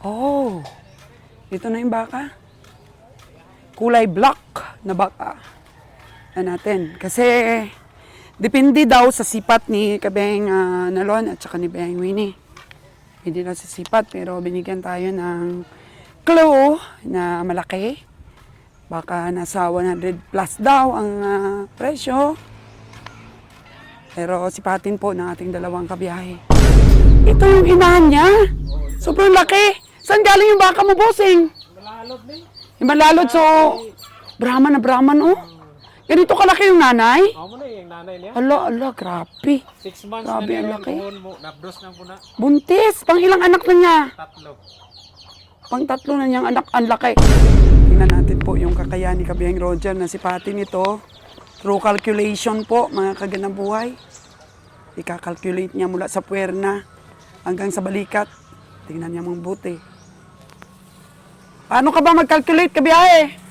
Oh, ito na yung baka. Kulay black na baka. Natin. Kasi, depende daw sa sipat ni Kabeng Nalon at saka ni Beng Winnie. Hindi daw sa sipat, pero binigyan tayo ng clue na malaki. Baka nasa 100 plus daw ang presyo. Pero sipatin po ng ating dalawang kabiyahe. Ito yung inahan niya. Sobrang laki. Saan galing yung baka mo, bossing? Malalod na eh. Yung malalod, so Brahman na Brahman, oh. Ganito kalaki yung nanay? Ako mo na yung nanay niya. Ala, grabe. 6 months Grabe, na ang niya laki. yung mo. Nabdos na po na. Buntis. Pang ilang anak na niya? 3. Pang 3 na niyang anak. Ang laki. Tingnan natin po yung kakayahan ni Kabiyang Roger na sipatin ito. Through calculation po, mga kaganabuhay. Ika-calculate niya mula sa puwerna hanggang sa balikat. Tingnan niya mong buti. Paano ka ba mag-calculate, kabiyahe?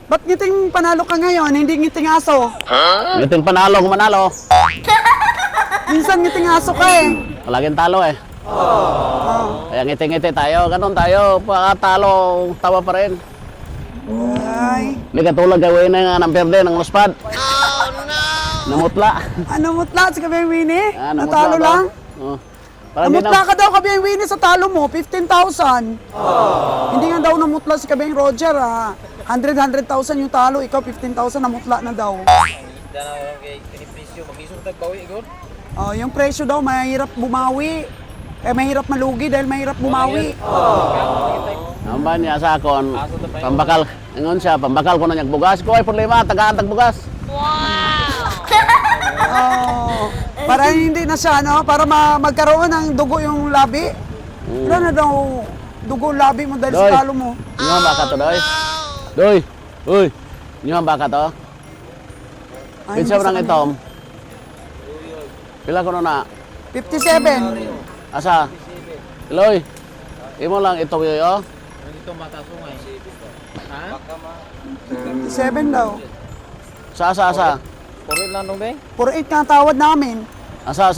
Ba't ngiting panalo ka ngayon, hindi ngiting aso? Ngiting panalo kung manalo. Minsan ngiting aso ka eh. Palaging talo eh. Kaya ngiti-ngiti tayo, ganun tayo. Pagkatalo, tawa pa rin. Ay, Hindi katulad gawin na ng perde ng luspad. Namutla. ano mutla si Kabiyang Winnie? Namutla Natalo ba? lang? Oh. Parang di Namutla na, ka daw, Kabiyang Winnie, sa talo mo, 15,000. Hindi nga daw namutla si Kabiyang Roger, 100,000 yung talo, ikaw 15,000 namutla na daw. Yung presyo daw, mahirap bumawi. Mahirap malugi dahil mahirap bumawi. ang ba niya sa akon, pambakal. Ingon siya, pambakal ko na niyang bugas. Ko ay problema, tagaan tag bugas. Para hindi na siya, no? Para magkaroon ng dugo yung labi. Wala na daw dugo yung labi mo dahil Doy. sa talo mo. Inyo ang baka to, Doy. Doy, uy. Inyo ang baka to. Ay, Pinsa mo hindi sa nang kanila. itom. Pila ko na 57. Asa? Iloy. Imo lang ito yo. Ito matasungay. Ha? 57 daw. Asa. Puro lang nung day. 48 nga tawad namin. Asa.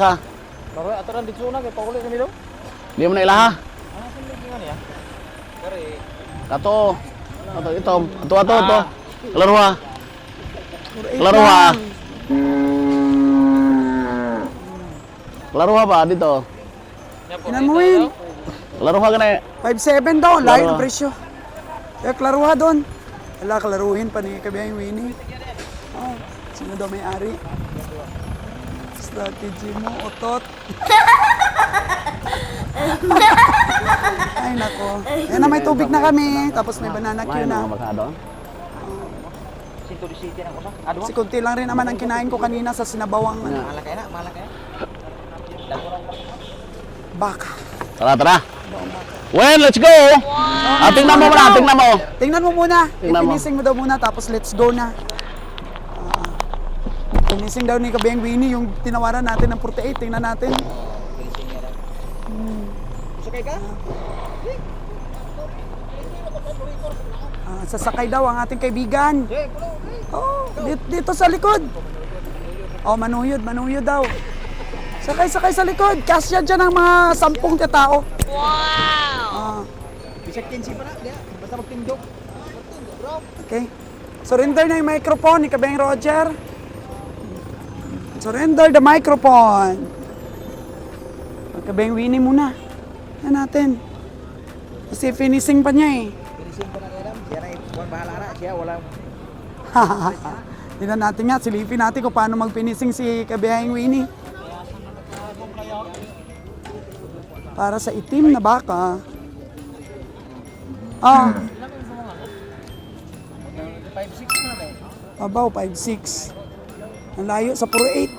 Pero ato lang dito na kay paulit kami do. Di mo na ilaha. Ano sa lagi nga niya? Kare. Kato. Ato itom. Ato. Klaruha. 48 Klaruha. lang. Klaruha ba dito? Tingnan mo yun. Klaruha gani. 5-7 daw, layo Klaruha. ng presyo. Kaya klaruha doon. Wala, klaruhin pa ni Kabiyang Winnie. Oh, sino daw may-ari? Strategy mo, otot. Ay, nako. Yan na, may tubig na kami. Tapos may banana May queue mga na. baka doon. Si kunti lang rin naman ang kinain ko kanina sa sinabawang Malaki na. baka. Tara. Well, let's go. Tingnan mo muna, tingnan mo. Tingnan mo muna. Tingnan mo. Ipinising mo daw muna, tapos let's go na. Finising daw ni Kabiyang Winnie yung tinawaran natin ng 48. Tingnan natin. Sakay ka? Sasakay daw ang ating kaibigan. Oh, dito sa likod. Oh, manuyod daw. Sakay sa likod. Kasya dyan ang mga 10 katao. Wow! Bisag 15 pa na. Basta magtindog. Okay. Surrender na yung microphone ni Kabeng Roger. Surrender the microphone. Kabeng Winnie muna. Yan natin. Kasi finishing pa niya eh. Finishing pa na kaya lang. Siya na bahala na. Siya walang Tingnan natin nga, silipin natin kung paano mag-finishing si Kabeng Winnie. Para sa itim na baka. Ah. 5-6 na ba eh. Abaw, 5-6. Ang layo sa puro 8.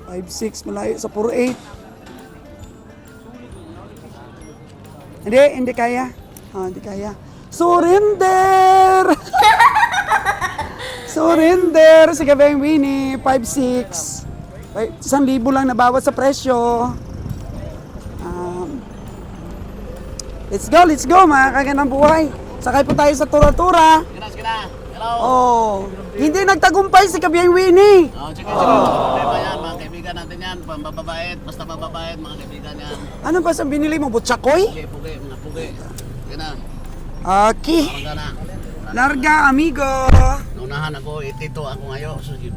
5-6, malayo sa puro 8. Hindi kaya. Hindi kaya. Surrender! Surrender! Si Kabeng Winnie, 5'6". 1,000 lang na bawat sa presyo. Let's go mga kagandang buhay. Sakay po tayo sa tura-tura. Kina. Hello. Oh, hindi nagtagumpay si Kabeng Winnie. Oh, sige. Problema yan, mga kaibigan natin yan. Pambabait, basta mababait, mga kaibigan yan. Ano ba sa binili mo? Butsakoy? Pugi, mga pugi. Kina, Okay. mga na. Larga, amigo. Naunahan ako, itito ako ngayon. So, di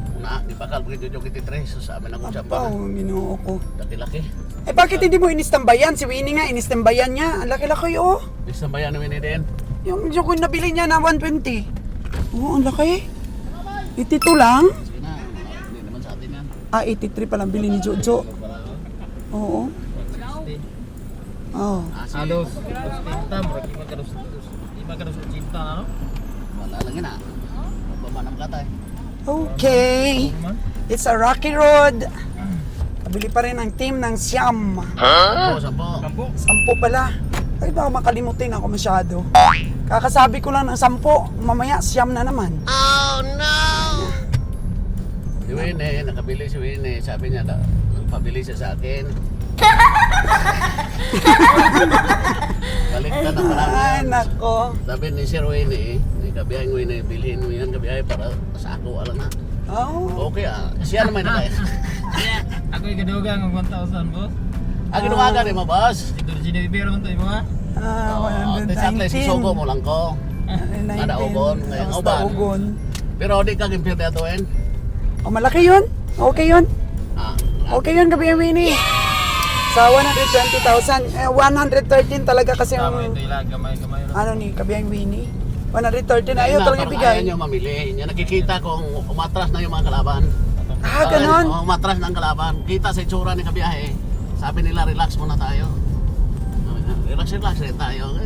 bakal po ito yung 83. So, sa amin ako siya pa. Apaw, ginoo ko. Laki-laki. Eh bakit hindi mo inistambayan? Si Winnie nga, inistambayan niya. Ang laki-laki oh. Isang bayan namin ni Den. Yung nabili niya na 120. Oo, ang laki. 82 lang? Sige na, hindi naman sa atin yan. 83 palang bili ni Jojo. Oo. Oh. Halos 250, murag 5 cinta ano? Wala lang yun ah. Pamanam ka tayo. Okay. It's a rocky road. Kabili pa rin ang team ng Siam. Sampo. 10 pala. Ay baka makalimutin ako masyado. Kakasabi ko lang ng 10. Mamaya Siam na naman. Si Winnie, nakabili si Winnie. Sabi niya, pabili siya sa akin. Balik ka na marami. Ay nako. Sabi ni Sir Winnie, ni Kabiyang Winnie, bilhin mo yan Kabiyang para sa ako, alam na. Oh. Okay ah, siya naman na kaya. Ako yung gadugang ng 1,000 boss. Ginawagan ni mo, boss. Ito rin sinibiro mo ito yung mga. At least isuko mo lang ko. Ada ugon, ngayong uban. Ugon. Pero di ka gimpir na tuwin. Oh, malaki yun. Okay yun. Ah, Okay yun, Gabi Winnie. Sa 120,000, 113 talaga kasi Tama yung, ito ilang gamay. ano ni Kabiang Winnie. 113, ayaw talaga ibigay. Ayaw nyo mamili. Yan, nakikita kong umatras na yung mga kalaban. Ah, ganon. Umatras na ang kalaban. Kita sa itsura ni Kabiyahe. Sabi nila, relax muna tayo. Relax rin tayo.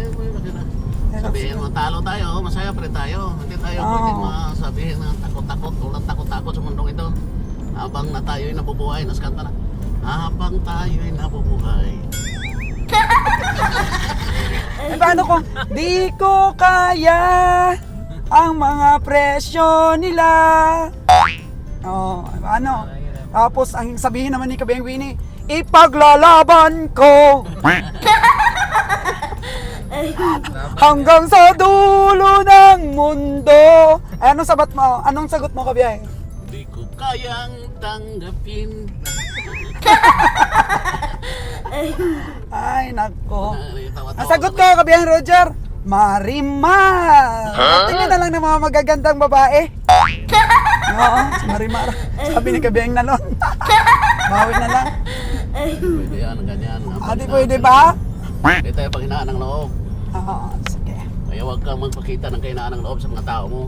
Sabihin, matalo tayo, masaya pa rin tayo. Hindi tayo pwede masabihin na takot-takot, walang takot-takot sa mundong ito. Habang na tayo'y nabubuhay, naskanta na. Habang tayo'y nabubuhay. Eh, paano ko? Di ko kaya ang mga presyo nila. Oh, ano? Tapos, ang sabihin naman ni Kabiang Winnie, ipaglalaban ko. Hanggang sa dulo ng mundo. Ay, anong sabat mo? Anong sagot mo, Kabiang? Di ko kayang tanggapin. Ay, nako. Tawa-tawa Ang sagot ko, Kabiang Roger, Marimar. Tingnan na lang ng mga magagandang babae. Oo, si Marimar. Sabi ni Kabiang Nalon. Bawi na lang. Pwede yan, ganyan. Adi, pwede ba? Hindi tayo panghinaan ng loob. Oo, sige. Kaya huwag kang magpakita ng kahinaan ng loob sa mga tao mo.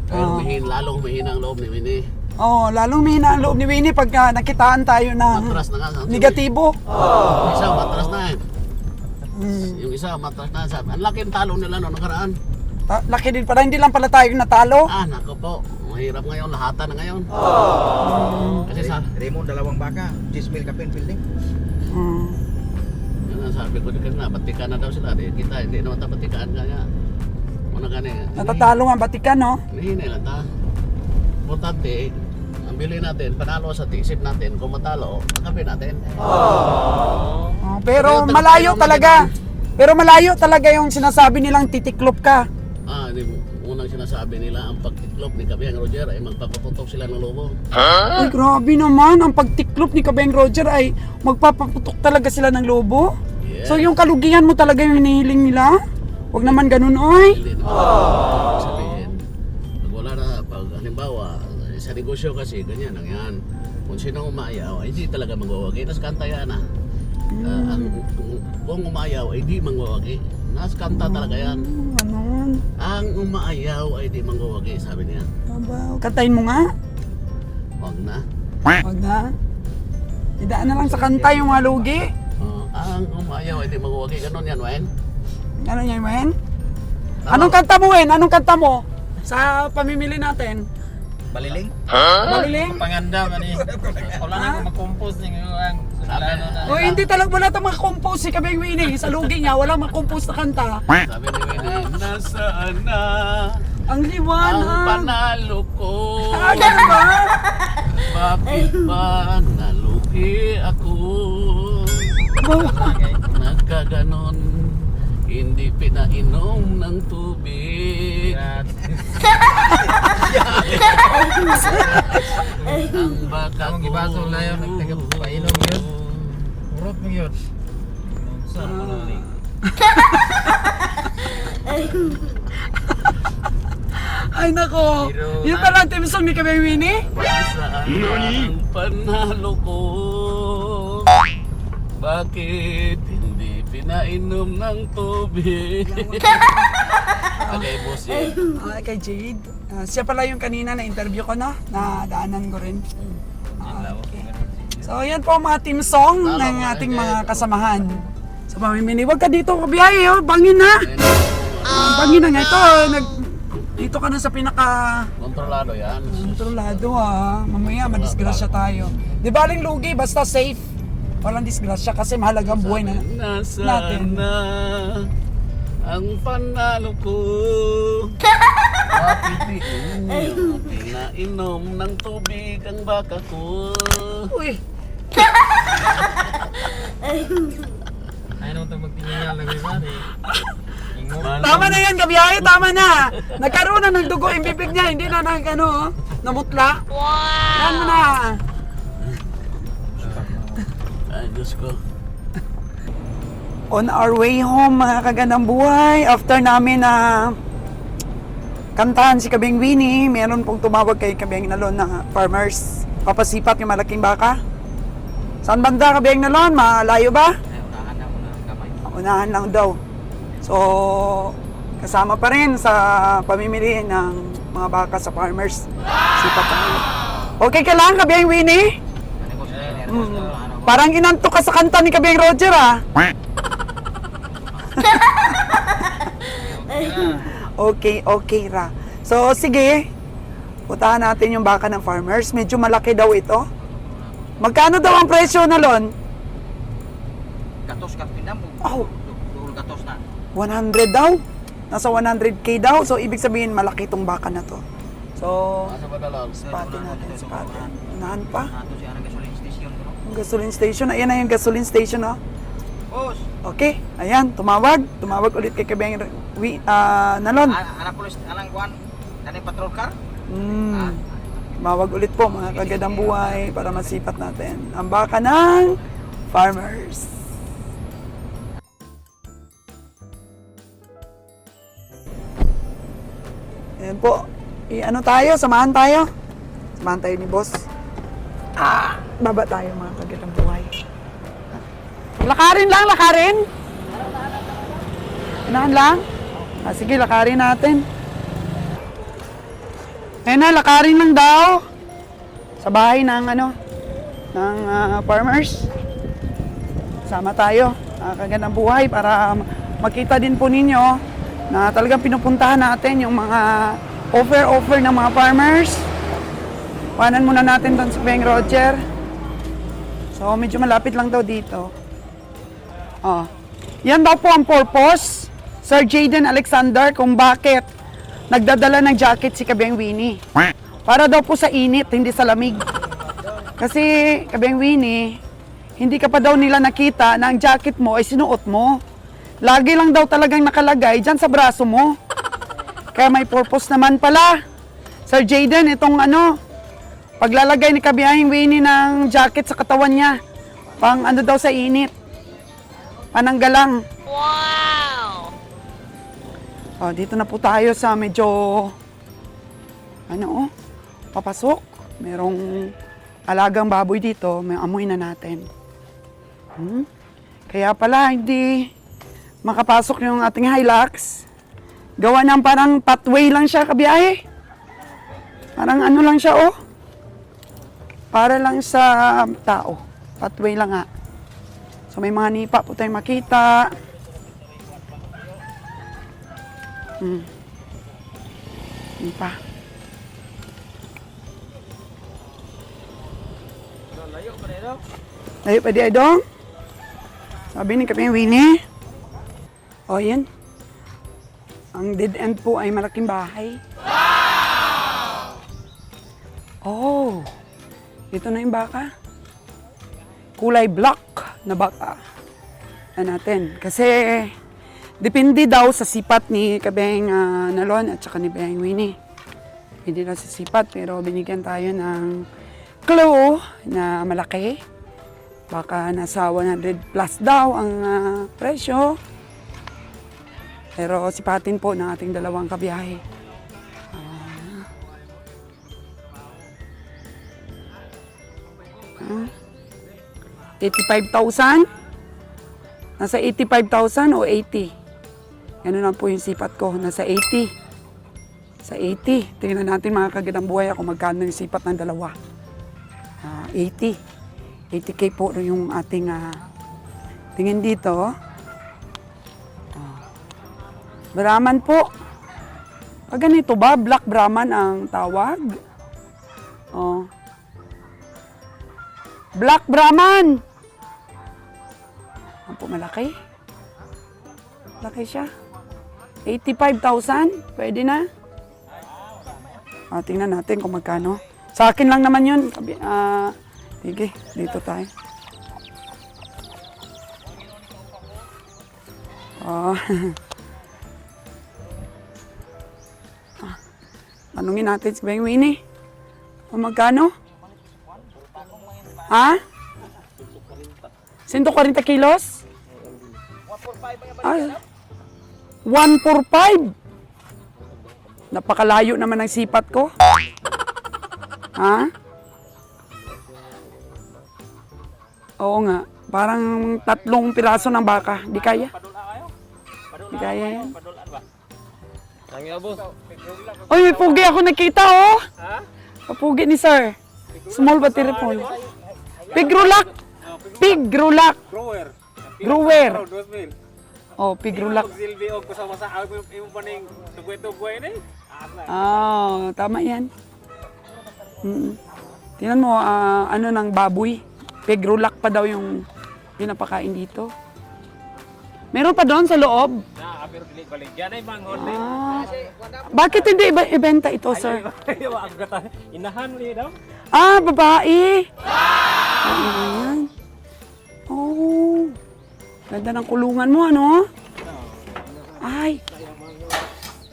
Kaya lalong humihina ang loob ni Winnie. Oo, lalong mahina ang loob ni Winnie pagka nakitaan tayo ng Matras na nga. negatibo. Yung isa, matras na eh. Yung isa, matras na. Sabi, ang laki ng talo nila noong nakaraan. Laki din pala, hindi lang pala tayo natalo. Nako po. Mahirap ngayon, lahatan na ngayon. Kasi sa... Raymond, 2 baka. 10,000 ka building. Yun ang sabi ko, kasi napatikan na daw sila. Kita, hindi naman tapatikan kaya. Muna gani. Natatalo nga Batikan, no? Hihina lang ta. Importante, ang bili natin, panalo sa tisip natin. Kung matalo, nakapin natin. Pero malayo talaga. Pero malayo talaga yung sinasabi nilang titiklop ka. Unang sinasabi nila, ang pagtiklop ni Kabiang Roger ay magpapaputok sila ng lobo. Ay, grabe naman. Ang pagtiklop ni Kabiang Roger ay magpapaputok talaga sila ng lobo. Yeah. So yung kalugihan mo talaga yung hinihiling nila? Huwag naman ganun, oy. Hindi naman sabihin. Pag wala na, pag halimbawa, sa negosyo kasi, ganyan lang yan. Kung sino umayaw, ay hindi talaga magwawagi. Nas kanta yan ah. Kung umayaw, ay di mangwawagi. Nas kanta talaga yan. Ganon. Ang umaayaw ay di mangwawagi, sabi niya. Aba, kantahin mo nga. Huwag na. Huwag na. Idaan na lang sa kanta yung mga lugi. Ang umaayaw ay di mangwawagi. Ganon yan, Wayne. Ano niya, Wen? Anong kanta mo, Wen? Anong kanta mo? Sa pamimili natin. Baliling? Maliling? Panganda man eh. Wala na ako mag-compose ng Plano na. O hindi talaga wala tayong makakompose si Kabeng Winnie. Sa lugi niya, wala makakompose na kanta. Sabi ni Winnie, nasaan na Ang ang liwanag. panalo ko? Ah, ganun ba? Bakit ba nalugi ako? Nagkaganon, hindi pinainom ng tubig. Ang baka Ang ko. gibaso na yun, nagtagapainom yun. Urot mo yun. Saan mo na rin? Ay nako. Yun pala ang theme song ni Kabeng Winnie. Saan ang panalo ko? Bakit hindi pinainom ng tubig? Okay, boss yan. Kay Jade. Siya pala yung kanina na interview ko na daanan ko rin. So yan po ang mga team song ng ating mga kasamahan. Sa pamimini, wag ka dito kabiyahe, oh. Bangin na. Bangin na nga ito. Dito ka na sa pinaka Kontrolado yan. kontrolado ha. Mamaya madisgrasya tayo. Di baling lugi, basta safe. Walang disgrasya kasi mahalaga ang buhay na natin. Nasaan na ang panalo ko? Bakit hindi pinainom ng tubig ang baka ko? Uy, Ayaw naman itong magtingin niya lang yun eh. Ingo. tama na yan kabiyahe, tama na. Nagkaroon na ng dugo yung bibig niya, hindi na namutla. Wow! Yan mo na. Ay, Diyos ko. On our way home, mga kagandang buhay, after namin na kantahan si Kabeng Winnie, meron pong tumawag kay Kabeng Nalon na farmers. Papasipat yung malaking baka. Saan banda Kabeng Nalon? Malayo ba? Unahan na muna ang kamay. Unahan lang daw. So, kasama pa rin sa pamimili ng mga baka sa farmers. Sipat tayo. Okay ka lang, Kabeng Winnie? Parang inantok ka sa kanta ni Kabeng Roger, ah. Okay ra. So, sige. Putahan natin yung baka ng farmers. Medyo malaki daw ito. Magkano daw ang presyo na lon? Gatos ka pinam. Oh, Dul gatos na. 100 daw. Nasa 100k daw. So, ibig sabihin, malaki itong baka na to. So, Asa ba dalal? spatin natin, spatin. Unahan pa. Ato siya ang gasoline station ko. Yung gasoline station. Ayan na yung gasoline station, oh. Boss, Okay, ayan, tumawag. Tumawag ulit kay Kabeng Nalon. anak pulis anang kuan. Kaning patrol car. Tumawag ulit po mga kagandang buhay para masipat natin ang baka ng farmers. Ayan po. Ano tayo? Samahan tayo. Samahan tayo ni boss. Baba tayo mga kagandang buhay. Lakarin lang, lakarin. Unahan lang. Sige, lakarin natin. Ayan na, lakarin lang daw. Sa bahay ng ng farmers. Sama tayo. Kagandang buhay para makita din po ninyo na talagang pinupuntahan natin yung mga offer ng mga farmers. Kuhanan muna natin doon sa Beng Roger. So, medyo malapit lang daw dito. Oh. Yan daw po ang purpose, Sir Jaden Alexander, kung bakit nagdadala ng jacket si Kabeng Winnie. Para daw po sa init, hindi sa lamig. Kasi, Kabeng Winnie, hindi ka pa daw nila nakita na ang jacket mo ay sinuot mo. Lagi lang daw talagang nakalagay dyan sa braso mo. Kaya may purpose naman pala. Sir Jaden, itong paglalagay ni Kabeng Winnie ng jacket sa katawan niya. Pang daw sa init. Pananggalang. Wow! Oh, dito na po tayo sa medyo papasok. Merong alagang baboy dito, may amoy na natin. Kaya pala hindi makapasok yung ating Hilux. Gawa ng parang pathway lang siya kabiyahe. Parang lang siya para lang sa tao. Pathway lang nga. So may mga nipa po tayong makita. Nipa. Layo pa di ay dong. Sabi ni Kapeng Winnie. O yan. Ang dead end po ay malaking bahay. Oh. Ito na yung baka. Kulay black na baka. Natin. Kasi depende daw sa sipat ni Kabeng Nalon at saka ni Beng Winnie. Hindi daw sa sipat pero binigyan tayo ng clue na malaki. Baka nasa 100 plus daw ang presyo. Pero sipatin po ng ating dalawang kabiyahe. 85,000? Nasa 85,000 o 80? Ganun lang po yung sipat ko. Nasa 80. Sa 80. Tingnan natin mga kagandang buhay kung magkano yung sipat ng dalawa. 80. 80K po yung ating tingin dito. Brahman po. Pag ganito ba, Black Brahman ang tawag? Oh. Black Brahman! Ang po malaki. Malaki siya. 85,000. Pwede na. Tingnan natin kung magkano. Sa akin lang naman yun. Sige, dito tayo. Tanungin natin si Beng Winnie. Kung magkano? Ha? 140 kilos? 145? Napakalayo naman ang sipat ko. Ha? Oo nga. Parang 3 piraso ng baka. Di kaya? Di kaya yan. Oy, may pugi ako nakita, oh. Papugi ni sir. Small battery phone. Pigrulak. Pigrulak. Grower. Oh, pigrulak. Oh, tama yan. Tingnan mo, ano ng baboy. Pigrulak pa daw yung pinapakain dito. Meron pa doon sa loob? Bakit hindi ibenta ito, sir? Inahan niya daw? Babae. Ayan. Oh. Ganda ng kulungan mo, ano? Ay.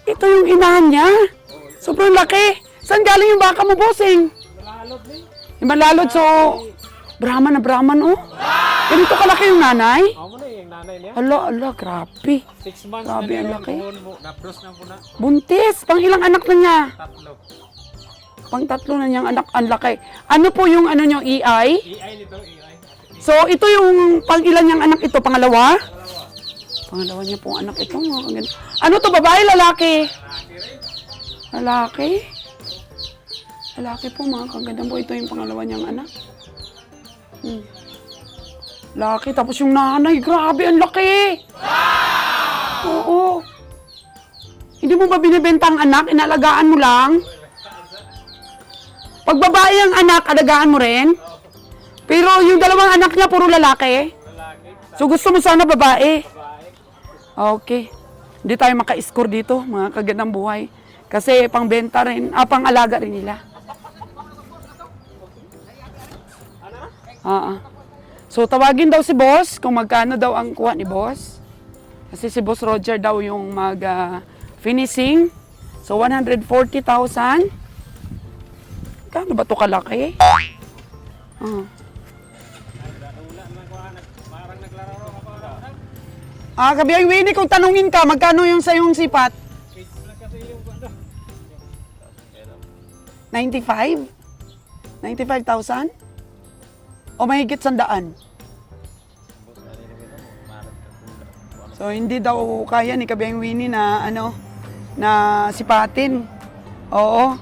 Ito yung inahan niya. Sobrang laki. Saan galing yung baka mo, bossing? Yung malalod, so... Brahman na Brahman, oh. Ganito kalaki yung nanay? Ako na yung nanay niya. Ala, grabe. 6 months Grabe, na ang niya. laki. Na-bros na po na. Buntis. Pang ilang anak na niya? 3. Pang 3 na niyang anak. Ang laki. Ano po yung ano niyo, EI? EI nito, EI. So, ito yung pang ilan niyang anak ito? Pangalawa? Pangalawa niya pong anak ito. Ano to, babae, lalaki? Lalaki? Lalaki po, mga kagandang po. Ito yung pangalawa niyang anak. Laki, tapos yung nanay, grabe, ang laki! Oo. Hindi mo ba binibenta ang anak? Inalagaan mo lang? Pag babae ang anak, alagaan mo rin? Pero yung dalawang anak niya, puro lalaki? So gusto mo sana babae? Okay. Hindi tayo maka-score dito, mga kagandang buhay. Kasi pang-benta rin, pang-alaga rin nila. So, tawagin daw si boss kung magkano daw ang kuha ni boss. Kasi si Boss Roger daw yung mag-finishing. So, 140,000. Kano ba ito kalaki? Kabiyang Winnie, kung tanungin ka, magkano yung sa yung sipat? 95? 95,000? O mahigit 100? So hindi daw kaya ni Kabiyang Winnie na na sipatin. Oo.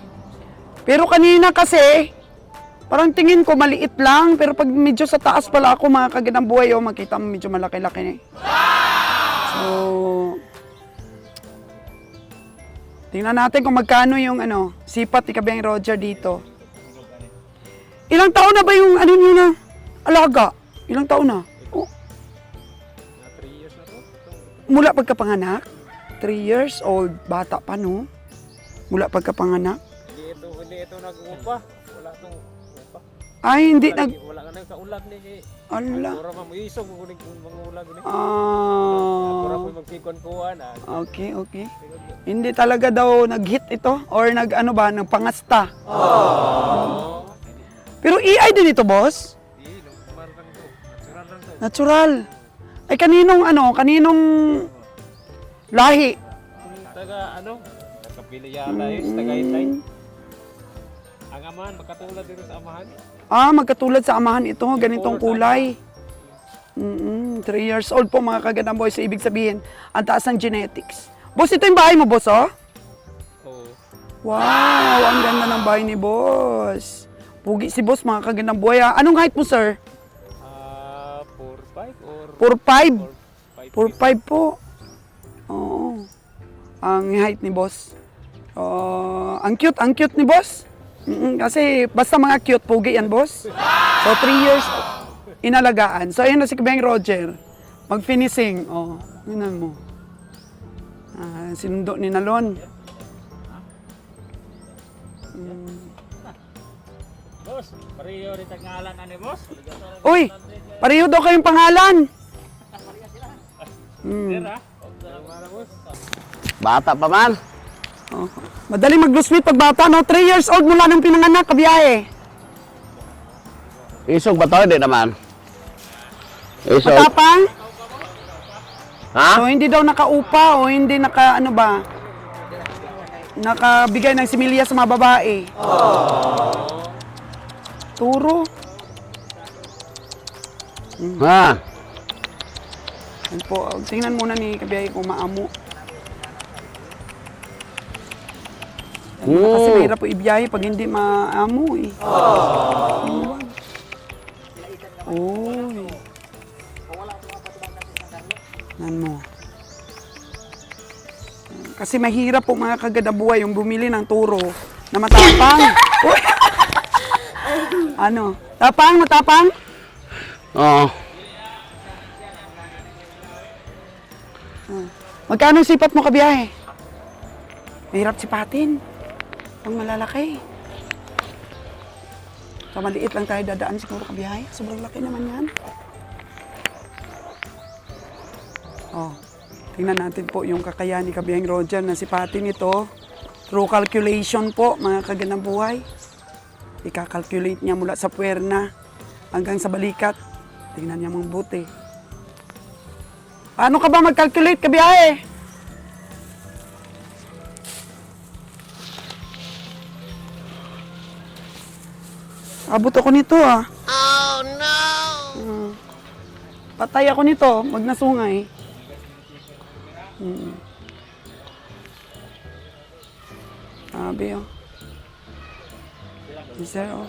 Pero kanina kasi parang tingin ko maliit lang, pero pag medyo sa taas pala ako, mga kagandang buhay, makita mo medyo malaki-laki na. So tingnan natin kung magkano yung sipat ni Kabiyang Roger dito. Ilang taon na ba yung niyo na alaga? Ilang taon na? Oh, Na 3 years na to. mula pagkapanganak? 3 years old, bata pa no? Mula pagkapanganak? Hindi ito nag-upa. Wala tong upa. Ay, hindi nag... Wala ka nang kaulag ni kay. Ala. Pura man mo isog mo kuning mangulag ni. Pura Ah, mo magsikon-kuan. okay, okay. Hindi talaga daw nag-hit ito or nag-ano ba, nagpangasta. Pero EI din ito, boss? Di, normal lang to. Natural lang to. Natural. Ay, kaninong lahi? Kung taga ano, nakapili yata is taga Itay. Ang amahan, makatulad dito sa amahan. Ah, magkatulad sa amahan ito, ganitong kulay. 3 years old po mga kagandang boys. So, ibig sabihin, ang taas ng genetics. Boss, ito yung bahay mo, boss, oh? Oo. Wow, ang ganda ng bahay ni boss. Pugi si boss, mga kagandang buhay. Ah. Anong height mo, sir? 4'5 or 4'5"? 4'5". 4'5" po. Oo. Ang height ni boss. Ang cute ni boss. Kasi basta mga cute, pugi yan, boss. So, 3 years inalagaan. So, ayun na si Kabeng Roger. Mag-finishing. Oh, yun mo. Sinundo ni Nalon. Boss, pareho rin ngalan ani boss. Uy, pareho daw kayong pangalan. Dira. Boss. Bata pa man. Oh. Madali mag-lose weight pag bata, no? 3 years old mula nung pinanganak, kabiyahe. Isog ba to? Hindi naman. Isog. Matapang? Ha? So, hindi daw nakaupa o hindi ano ba? Nakabigay ng similya sa mga babae. Turo. Ha? Yan po. Tingnan muna ni kabiyahe kung maamo. Kasi mahirap po ibiyahe pag hindi maamo eh. Uy. Nan mo. Kasi mahirap po mga kagadabuhay yung bumili ng turo na matapang. Uy. Ano? Tapang? Matapang? Oo. Magkano sipat mo kabiyahe? Mahirap sipatin. Pang malalaki. So, maliit lang tayo dadaan siguro kabiyahe. Sobrang laki naman yan. Oh, tingnan natin po yung kakayahan ni Kabiyaheng Roger na sipatin ito. Through calculation po, mga kagandang buhay. Ika-calculate niya mula sa puwerna hanggang sa balikat. Tingnan niya mong buti. Paano ka ba mag-calculate, kabiyahe? Abot ako nito ah. Oh no! Patay ako nito, wag nasungay. Sabi oh. Isa oh.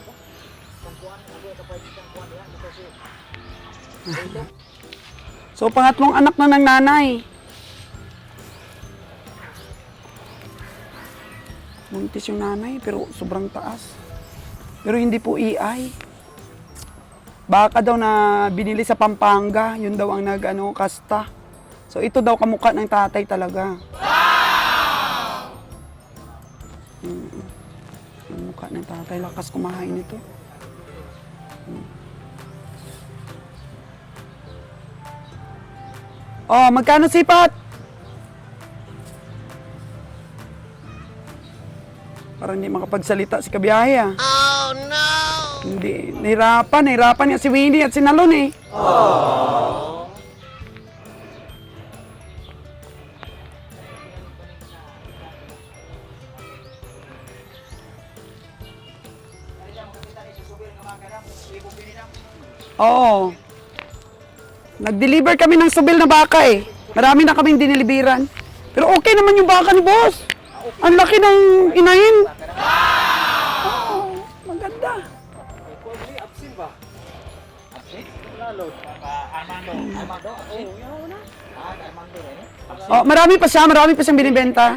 So pangatlong anak na ng nanay. Buntis yung nanay pero sobrang taas. Pero hindi po EI. Baka daw na binili sa Pampanga, yun daw ang kasta. So ito daw kamukha ng tatay talaga. Wow! Yung mukha ng tatay, lakas kumain ito. Oh, magkano sipat? Parang hindi makapagsalita si kabiyahe ah. Oh no! Hindi, nahirapan niya si Winnie at si Nalon eh. Oo. Nag-deliver kami ng subil na baka eh. Marami na kaming diniliberan. Pero okay naman yung baka ni boss. Ang laki ng inahin. Oo, maganda. Oh, marami pa siyang binibenta.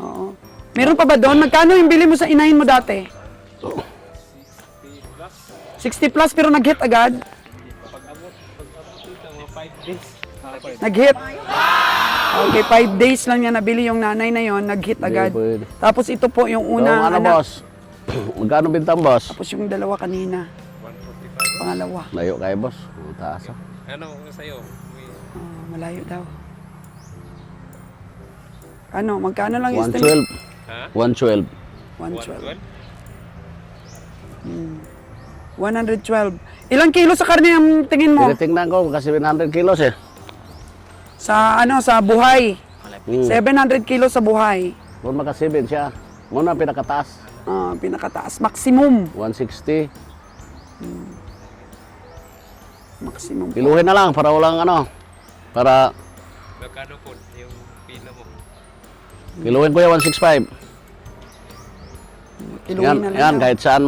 Oo. Meron pa ba doon? Magkano yung bili mo sa inahin mo dati? 60 plus pero nag-hit agad? Pag-abot dito, mga 5 days. Nag-hit? Okay, 5 days lang niya nabili yung nanay na yon, nag-hit agad. pwede. Tapos ito po yung So, unang ano, anak. boss? Magkano bintang, boss? Tapos yung dalawa kanina. 145. Pangalawa. Layo kayo, boss. Taas, ah. Ano sa'yo? Malayo daw. Ano, magkano lang yung estimate? 112. Ha? 112. 112. 112? 112. Ilang kilo sa karne ang tingin mo? Tinitingnan ko kasi 700 kilos eh. Sa ano, sa buhay. Hmm. 700 kilo sa buhay. Kung maka-7 siya. Muna pinakataas. Pinakataas. Maximum. 160. Maximum. Kiluhin na lang para walang ano. Para Magkano po yung pila mo? kiluhin ko yung 165. Kiluhin Yan, na lang. yan daw. kahit saan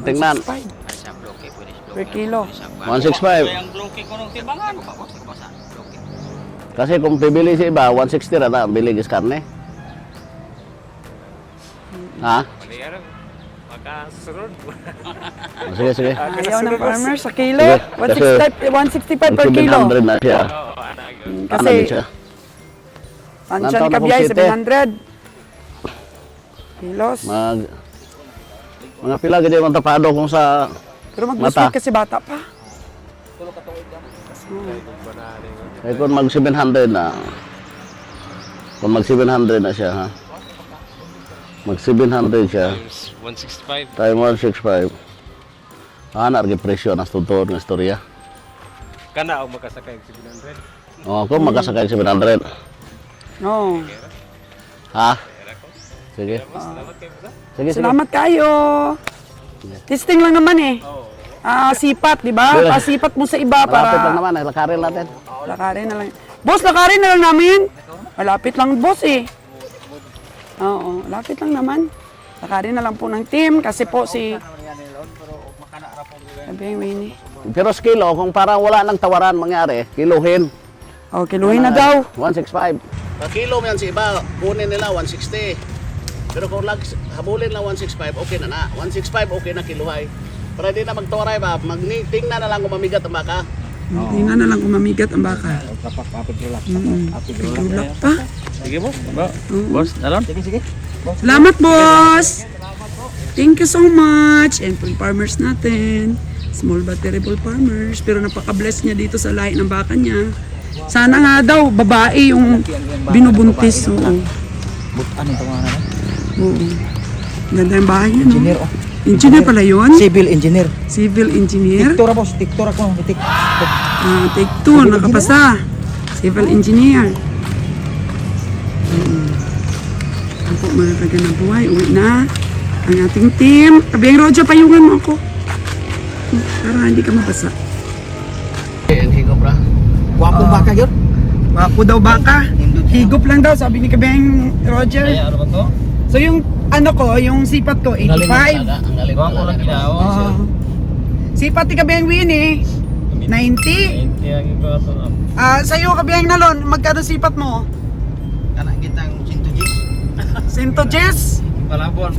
tingnan. 165 Ay, sa bloke, pwede sa bloke. per kilo. 165. Ang bloke ko nung timbangan. Ako pa, boss. Ako pa sa bloke. Kasi kung pibili si iba, 160 na ta, bili is karne. Ha? Mali yan. Magkasunod. Sige, sige. Ayaw ng farmer sa kilo. Sige, 165 per kilo. 700 na siya. Oo, anak yun. Ano din Kasi, siya? ansya ni Nantaw na Kabiyay, kung site. 700 kilos. Mga pila ganyan ang tapado kung sa Pero mata. mag-sweet kasi bata pa. eh kung mag 700 na. Kung mag 700 na siya, ha. Mag 700 siya. Times 165. Time 165. Nargi presyo na tutor ng istorya. Kana o makasakay 700. Kung magkasakay 700. No. Ha? Sige. Salamat kayo po sa. Sige, sige. Salamat kayo. Testing lang naman eh. Sipat, di ba? Sige. Pasipat mo sa iba Malapit lang para naman, lakarin natin. lakarin na lang. Boss, lakarin na lang namin. Malapit lang, boss eh. Oo, malapit lang naman. Lakarin na lang po ng team kasi po si Kabiyay Winnie. Pero sa kilo, kung parang wala nang tawaran mangyari, kiluhin. Oh, kiluhin na daw. 165. Sa kilo yan si iba, kunin nila 160. Pero kung habulin lang 165, okay na na. 165, okay na kiluhay. Para hindi na magtawaray ba, tingnan na lang kung mamigat ang baka. Tingnan na lang kung mamigat ang baka. Pigulak pa. Sige, boss. Boss, alon? Sige, sige. Salamat, boss! Thank you so much! And po yung farmers natin. Small but terrible farmers. Pero napaka-bless niya dito sa lahi ng baka niya. Sana nga daw, babae yung binubuntis. Oo. Ano ito nga na? Oo. Ganda yung bahay niya, no? Engineer, oh. Engineer pala yun? Civil engineer. Civil engineer? Tiktura, boss. Tiktura ko. Take 2, nakapasa. Civil engineer. Ano po, mga taga na buhay. Uwi na ang ating team. Kabiyang Rojo, payungan mo ako. Para hindi ka mabasa. Higop ra. Wapong baka yun. Wapo daw baka. Higop lang daw, sabi ni Kabiyang Roger. Ano ba to? So yung ano ko, yung sipat ko, 85. Ang galing Wapo lang kinao. Oo. Sipat ni Kabiyang Winnie, 90. Hindi ang iba ito. Sa'yo Kabiyang Nalon, magkano sipat mo? Kanang kitang 110. 110. Palabon.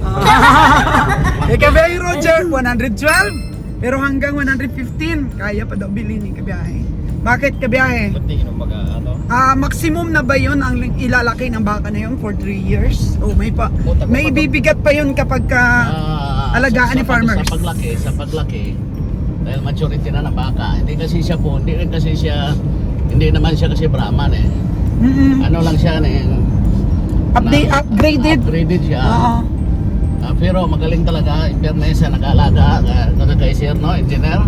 Kabiyang Roger, 112. Pero hanggang 115, kaya pa daw bilhin ni Kabiyahe. Bakit Kabiyahe? Pati yung mga ano. Maximum na ba yun ang ilalaki ng baka na yun for 3 years? O may bibigat pa yun kapag alagaan ni farmers. Sa paglaki, dahil maturity na ng baka, hindi naman siya kasi Brahman eh. Ano lang siya Upgraded. Upgraded siya. Oo. Pero magaling talaga, in fairness, nag-aalaga, nagkakaisir, no, engineer.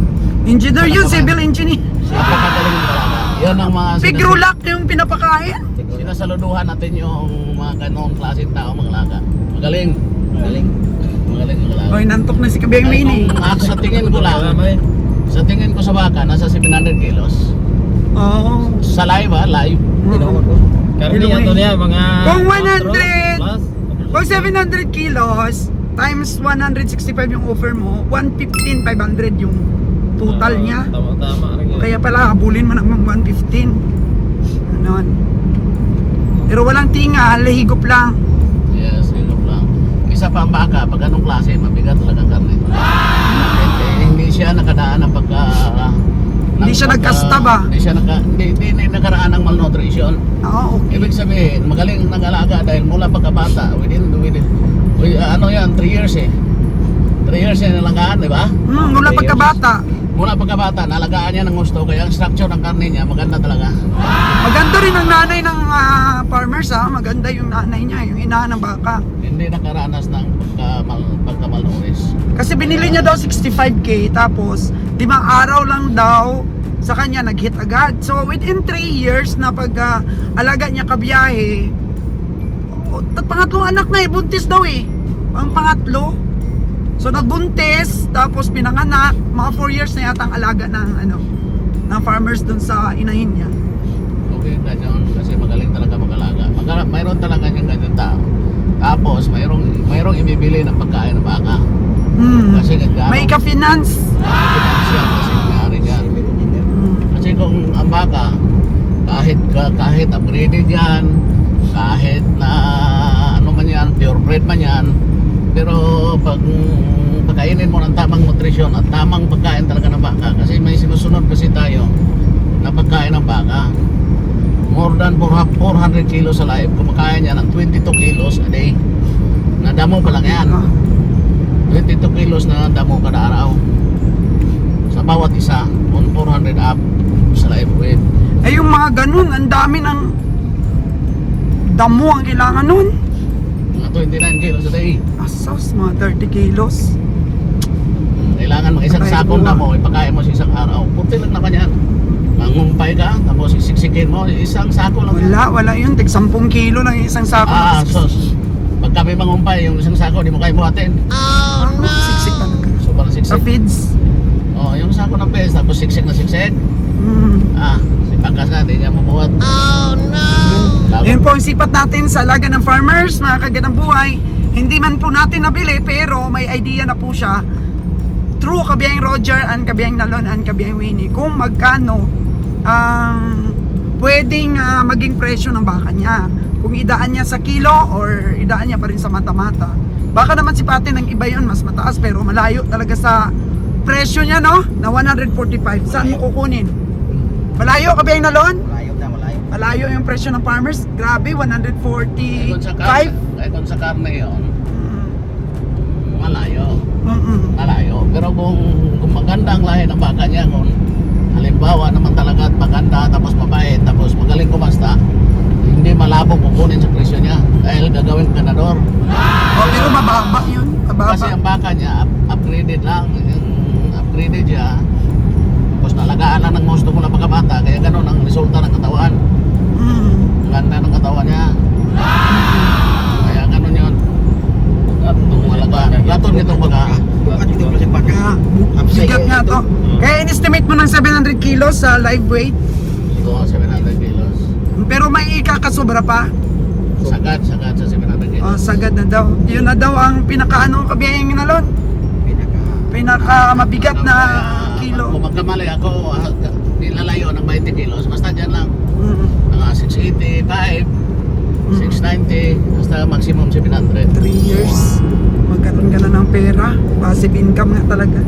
Engineer yun, civil engineer. Napakagaling talaga. Yan ang mga Pigrulak yung pinapakain. sinasaluduhan natin yung mga ganong klaseng tao, mga alaga. Magaling. Magaling. Magaling ang alaga. Oy, nantok na si Kabiyang Winnie. Sa tingin ko lang, sa tingin ko sa baka, nasa 700 kilos. Oo. Sa live live. Karamihan to niya, mga... Kung 100, kung 700 kilos, times 165 yung offer mo, 115, 500 yung total niya. Tama-tama. Kaya pala, habulin mo na mag 115. Ganon. Pero walang tingal, higop lang. Yes, isa pa ang baka, pag anong klase, mabigat talaga ang karne. Hindi siya nakadaan ng pagka... Hindi siya nagkasta ba? Hindi nakaraan ng malnutrition. Okay. Ibig sabihin, magaling nag-alaga dahil mula pagkabata, ano yan, 3 years eh. 3 years yan nalagaan, di ba? Mula 3 years. pagkabata. Mula pagkabata, nalagaan niya ng gusto, kaya ang structure ng karne niya, maganda talaga. Maganda rin ang nanay ng farmers ha. Maganda yung nanay niya, yung inahan ng baka. Hindi nakaranas ng pagkamalnourished. Kasi binili niya daw 65k tapos 5 araw lang daw sa kanya nag-hit agad. So within 3 years na pag-alaga niya kabiyahe, pangatlong anak na buntis daw eh. Ang pangatlo. So nagbuntis, tapos pinanganak, mga 4 years na yata ang alaga ng farmers dun sa inahin niya. Okay, ganyan, kasi magaling talaga mag-alaga. Mayroon talaga niyang ganyan tao. Tapos mayroong ibibili ng pagkain ng baka. Kasi May ka-finance. financial kasi nangyari yan. Kasi kung ang baka, kahit upgraded yan, kahit na ano man yan, purebred man yan, pero pag pagkainin mo ng tamang nutrisyon at tamang pagkain talaga ng baka, kasi may sinusunod kasi tayo na pagkain ng baka, more than 400 kilos sa live, kumakain niya ng 22 kilos a day na damo pa lang yan. 22 kilos na damo kada araw sa bawat isa on 400 up sa live weight. Eh yung mga ganun, ang dami ng damo ang kailangan nun. Mga 29 kilos a day. Asas, mga 30 kilos. Kailangan mag isang Patay sakong buwan. damo, ipakain mo sa isang araw. Puti lang naman yan. Mangumpay ka, tapos isiksikin mo, isang sako lang yan. Wala yun. Tig 10 kilo lang yung isang sako. Sos. Pag kami mangumpay, yung isang sako, di mo kayo buhatin. Siksik talaga. Sobrang Sa siksik. feeds. Yung sako ng pes, tapos siksik na siksik. Si Pangkas na, di niya mabuhat. Yun po ang sipat natin sa alaga ng farmers, mga kagandang buhay. Hindi man po natin nabili, pero may idea na po siya through Kabiyang Roger and Kabiyang Nalon and Kabiyang Winnie kung magkano ang pwedeng maging presyo ng baka niya. Kung idaan niya sa kilo or idaan niya pa rin sa mata-mata. Baka naman si Pati ng iba yun, mas mataas pero malayo talaga sa presyo niya, no? Na 145. Saan mo kukunin? Malayo, Kabiyang Nalon? Malayo na, malayo. Malayo yung presyo ng farmers. Grabe, 145. Kung sa karne yun, malayo. Malayo. Pero kung maganda ang lahi ng baka niya, kung halimbawa naman talaga at maganda, tapos mabait, tapos magaling kumasta, hindi malabo kukunin sa presyo niya dahil gagawin ganador. Pero mababa yun. Mababa. Kasi ang baka niya, upgraded lang. Upgraded siya. Tapos nalagaan lang ng gusto mo na pagkabata, kaya ganun ang resulta ng katawan. Ang ganda ng katawan niya. Kaya ganun yun. Gaton nitong baga. Bukat ito kasi baka. Bigat nga to. Kaya in-estimate mo ng 700 kilos sa live weight. Ito 700 kilos. Pero may ikakasobra pa. Sagad sa 700 kilos. Sagad na daw. Yun na daw ang pinakaano Kabiyang Nalon. Pinaka mabigat na kilo. Kung magkamali ako, nilalayo ng 20 kilos. Basta dyan lang. Mm. Mga 685, 690, basta maximum 700. 3 years. Magkaroon ka na ng pera. Passive income nga talaga.